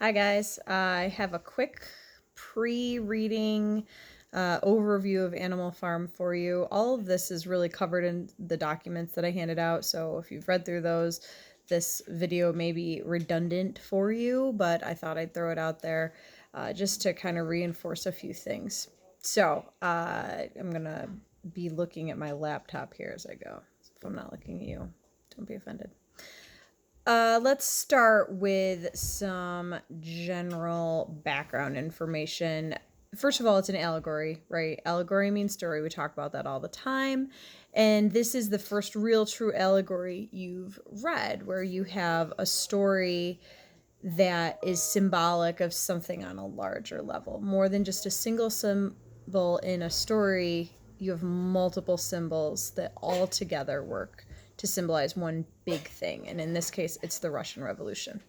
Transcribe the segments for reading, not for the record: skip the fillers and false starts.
Hi guys, I have a quick pre-reading overview of Animal Farm for you. All of this is really covered in the documents that I handed out, so if you've read through those, this video may be redundant for you, but I thought I'd throw it out there just to kind of reinforce a few things. So I'm gonna be looking at my laptop here as I go. So if I'm not looking at you, don't be offended. Let's start with some general background information. First of all, it's an allegory, right? Allegory means story. We talk about that all the time. And this is the first real true allegory you've read, where you have a story that is symbolic of something on a larger level. More than just a single symbol in a story, you have multiple symbols that all together work to symbolize one big thing. And in this case, it's the Russian Revolution.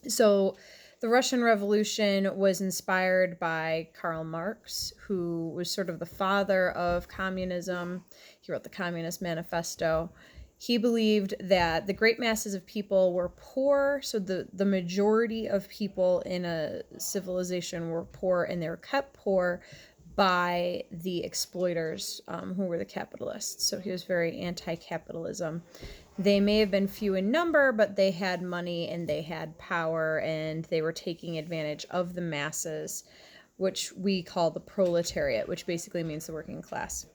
So the Russian Revolution was inspired by Karl Marx, who was sort of the father of communism. He wrote the Communist Manifesto. He believed that the great masses of people were poor, so the majority of people in a civilization were poor, and they were kept poor by the exploiters, who were the capitalists. So he was very anti-capitalism. They may have been few in number, but they had money and they had power, and they were taking advantage of the masses, which we call the proletariat, which basically means the working class.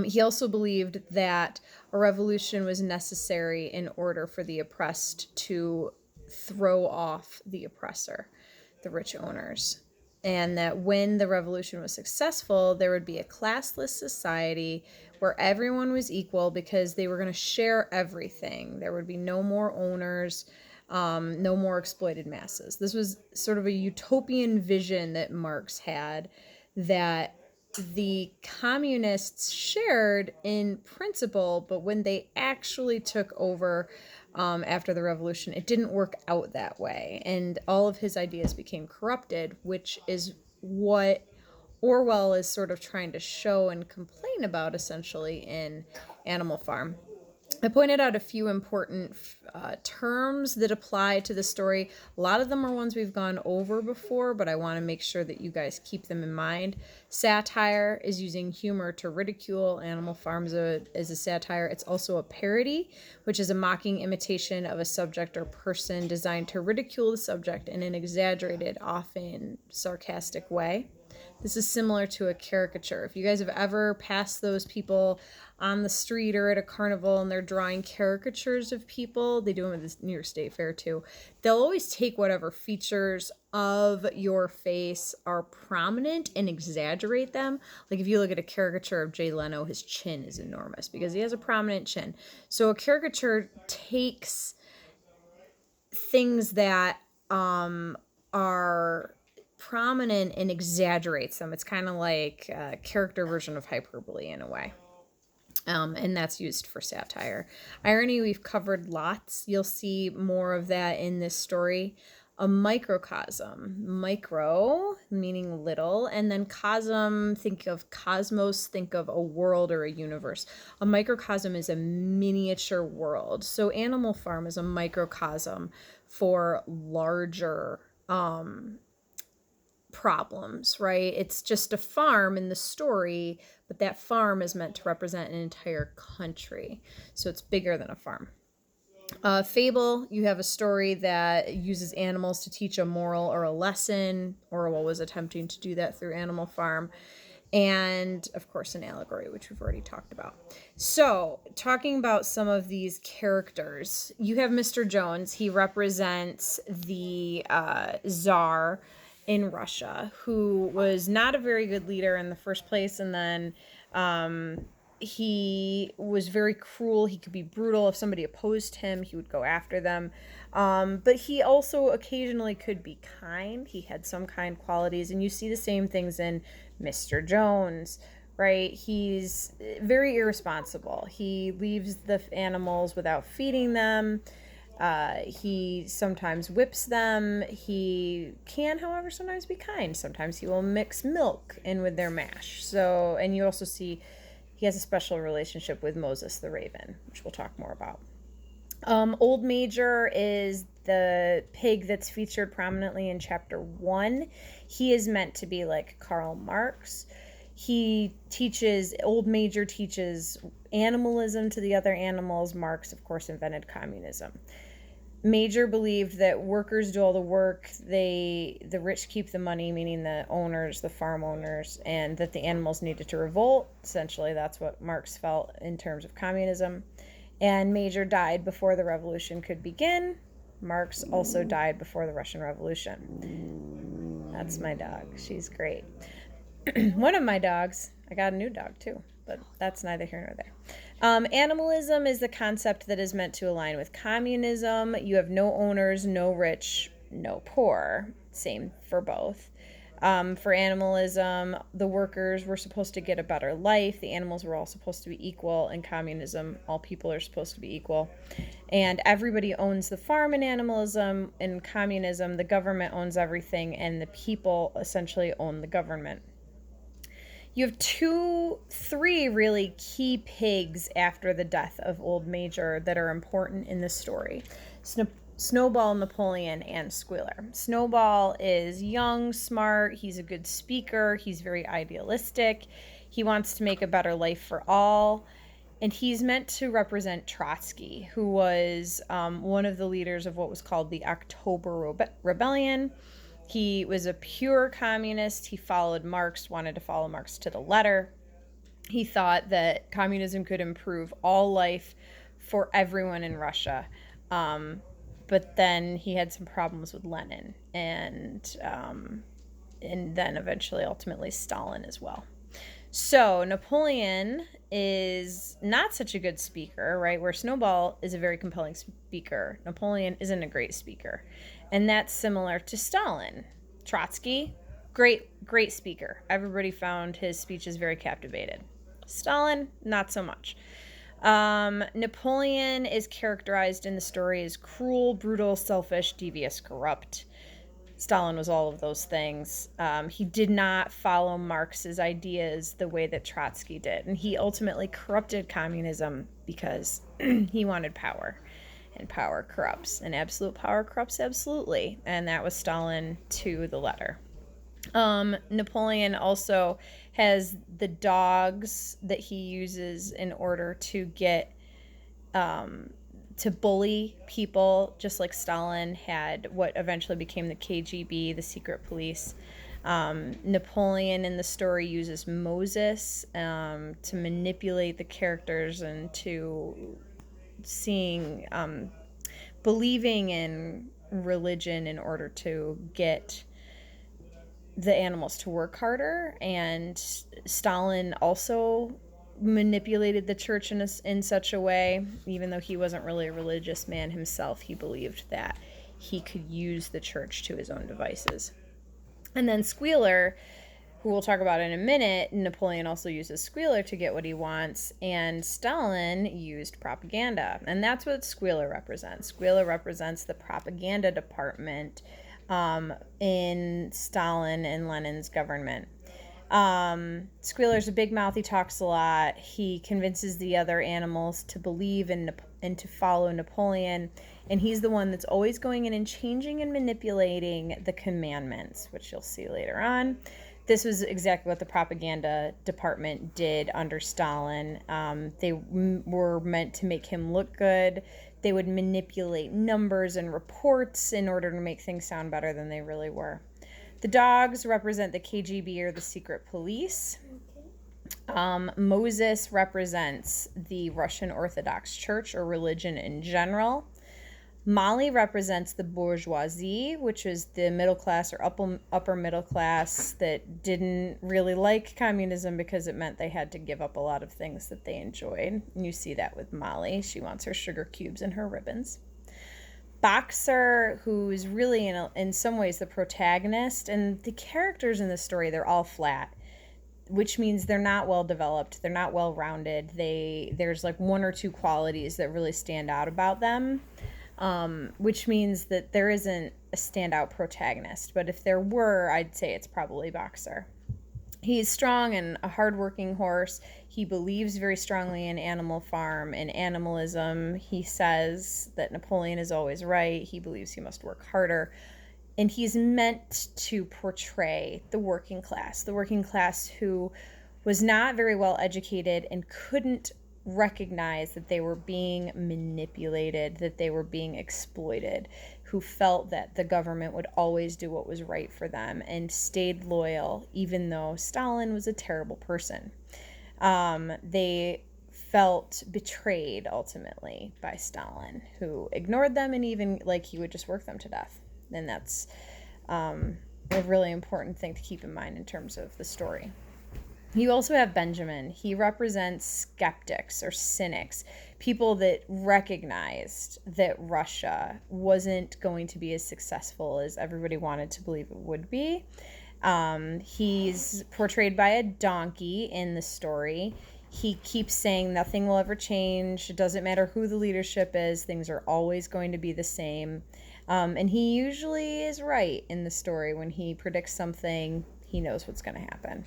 He also believed that a revolution was necessary in order for the oppressed to throw off the oppressor, the rich owners. And that when the revolution was successful, there would be a classless society where everyone was equal because they were going to share everything. There would be no more owners, no more exploited masses. This was sort of a utopian vision that Marx had, that the communists shared in principle, but when they actually took over after the revolution, it didn't work out that way. And all of his ideas became corrupted, which is what Orwell is sort of trying to show and complain about essentially in Animal Farm. I pointed out a few important terms that apply to the story. A lot of them are ones we've gone over before, but I want to make sure that you guys keep them in mind. Satire is using humor to ridicule. Animal Farm is a satire. It's also a parody, which is a mocking imitation of a subject or person designed to ridicule the subject in an exaggerated, often sarcastic way. This is similar to a caricature. If you guys have ever passed those people on the street or at a carnival and they're drawing caricatures of people, they do them at the New York State Fair too. They'll always take whatever features of your face are prominent and exaggerate them. Like if you look at a caricature of Jay Leno, his chin is enormous because he has a prominent chin. So a caricature takes things that are prominent and exaggerates them. It's kind of like a character version of hyperbole in a way. And that's used for satire. Irony, we've covered lots. You'll see more of that in this story. A microcosm, micro meaning little, and then cosm, think of cosmos, think of a world or a universe. A microcosm is a miniature world. So Animal Farm is a microcosm for larger problems, right? It's just a farm in the story, but that farm is meant to represent an entire country. So it's bigger than a farm. Fable, you have a story that uses animals to teach a moral or a lesson. Orwell was attempting to do that through Animal Farm. And of course, an allegory, which we've already talked about. So, talking about some of these characters, you have Mr. Jones. He represents the czar in Russia, who was not a very good leader in the first place, and then he was very cruel. He could be brutal. If somebody opposed him, he would go after them. But he also occasionally could be kind. He had some kind qualities, and you see the same things in Mr. Jones, right? He's very irresponsible. He leaves the animals without feeding them. He sometimes whips them. He can, however, sometimes be kind. Sometimes he will mix milk in with their mash. So, and you also see he has a special relationship with Moses the raven, which we'll talk more about. Old Major is the pig that's featured prominently in chapter 1, he is meant to be like Karl Marx. Old Major teaches animalism to the other animals. Marx, of course, invented communism. Major believed that workers do all the work, the rich keep the money, meaning the owners, the farm owners, and that the animals needed to revolt. Essentially, that's what Marx felt in terms of communism. And Major died before the revolution could begin. Marx also died before the Russian Revolution. That's my dog. She's great. One of my dogs, I got a new dog too, but that's neither here nor there. Animalism is the concept that is meant to align with communism. You have no owners, no rich, no poor. Same for both. For animalism, the workers were supposed to get a better life. The animals were all supposed to be equal. In communism, all people are supposed to be equal. And everybody owns the farm in animalism. In communism, the government owns everything, and the people essentially own the government. You have three really key pigs after the death of Old Major that are important in the story. Snowball, Napoleon, and Squealer. Snowball is young, smart, he's a good speaker, he's very idealistic, he wants to make a better life for all, and he's meant to represent Trotsky, who was one of the leaders of what was called the October Rebellion. He was a pure communist. He followed Marx, wanted to follow Marx to the letter. He thought that communism could improve all life for everyone in Russia. But then he had some problems with Lenin and then eventually ultimately Stalin as well. So Napoleon is not such a good speaker, right? Where Snowball is a very compelling speaker. Napoleon isn't a great speaker. And that's similar to Stalin. Trotsky, great speaker. Everybody found his speeches very captivated. Stalin, not so much. Napoleon is characterized in the story as cruel, brutal, selfish, devious, corrupt. Stalin was all of those things. He did not follow Marx's ideas the way that Trotsky did. And he ultimately corrupted communism because he wanted power. And power corrupts. And absolute power corrupts absolutely. And that was Stalin to the letter. Napoleon also has the dogs that he uses in order to get to bully people, just like Stalin had what eventually became the KGB, the secret police. Napoleon in the story uses Moses to manipulate the characters and to believing in religion in order to get the animals to work harder. And Stalin also manipulated the church in such a way, even though he wasn't really a religious man himself, he believed that he could use the church to his own devices. And then Squealer, who we'll talk about in a minute, Napoleon also uses Squealer to get what he wants, and Stalin used propaganda. And that's what Squealer represents. Squealer represents the propaganda department in Stalin and Lenin's government. Squealer's a big mouth. He talks a lot. He convinces the other animals to believe and to follow Napoleon. And he's the one that's always going in and changing and manipulating the commandments, which you'll see later on. This was exactly what the propaganda department did under Stalin. They were meant to make him look good. They would manipulate numbers and reports in order to make things sound better than they really were. The dogs represent the KGB or the secret police. Moses represents the Russian Orthodox Church or religion in general. Molly represents the bourgeoisie, which is the middle class or upper middle class that didn't really like communism because it meant they had to give up a lot of things that they enjoyed. And you see that with Molly. She wants her sugar cubes and her ribbons. Boxer, who's really in some ways the protagonist, and the characters in the story, they're all flat, which means they're not well developed, they're not well rounded. There's like one or two qualities that really stand out about them. Which means that there isn't a standout protagonist. But if there were, I'd say it's probably Boxer. He's strong and a hardworking horse. He believes very strongly in Animal Farm and animalism. He says that Napoleon is always right. He believes he must work harder. And he's meant to portray the working class who was not very well educated and couldn't recognize that they were being manipulated, that they were being exploited, who felt that the government would always do what was right for them and stayed loyal, even though Stalin was a terrible person. They felt betrayed ultimately by Stalin, who ignored them and even like he would just work them to death. And that's a really important thing to keep in mind in terms of the story. You also have Benjamin. He represents skeptics or cynics, people that recognized that Russia wasn't going to be as successful as everybody wanted to believe it would be. He's portrayed by a donkey in the story. He keeps saying nothing will ever change. It doesn't matter who the leadership is. Things are always going to be the same. And he usually is right in the story. When he predicts something, he knows what's going to happen.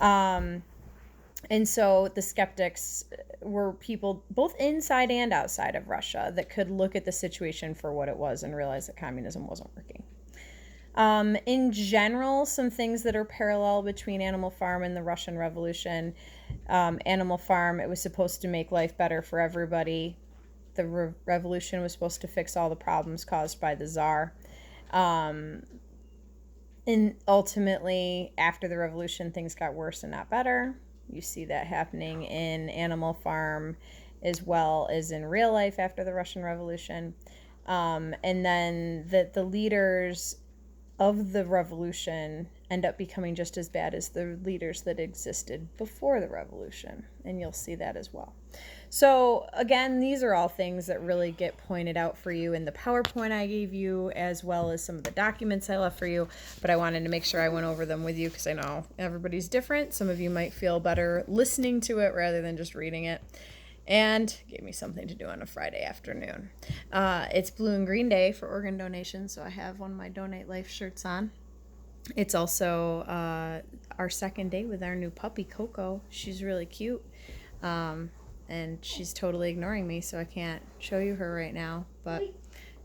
And so the skeptics were people both inside and outside of Russia that could look at the situation for what it was and realize that communism wasn't working. In general, some things that are parallel between Animal Farm and the Russian Revolution. Animal Farm, it was supposed to make life better for everybody. The revolution was supposed to fix all the problems caused by the Tsar. And ultimately, after the revolution, things got worse and not better. You see that happening in Animal Farm as well as in real life after the Russian Revolution. And then the leaders of the revolution end up becoming just as bad as the leaders that existed before the revolution. And you'll see that as well. So again, these are all things that really get pointed out for you in the PowerPoint I gave you, as well as some of the documents I left for you. But I wanted to make sure I went over them with you because I know everybody's different. Some of you might feel better listening to it rather than just reading it. And gave me something to do on a Friday afternoon. It's Blue and Green Day for organ donation, so I have one of my Donate Life shirts on. It's also our second day with our new puppy, Coco. She's really cute. And she's totally ignoring me, so I can't show you her right now. But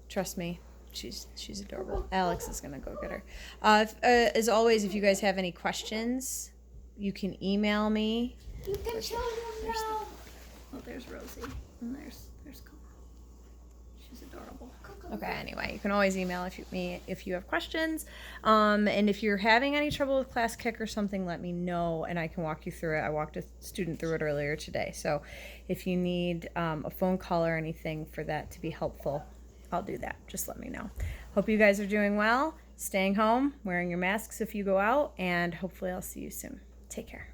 trust me, she's adorable. Alex is going to go get her. As always, if you guys have any questions, you can email me. You can show them now. Oh, there's Rosie. And there's Coco. She's adorable. Okay, anyway, you can always email me if you have questions. And if you're having any trouble with Class Kick or something, let me know and I can walk you through it. I walked a student through it earlier today. So if you need a phone call or anything for that to be helpful, I'll do that. Just let me know. Hope you guys are doing well, staying home, wearing your masks if you go out, and hopefully I'll see you soon. Take care.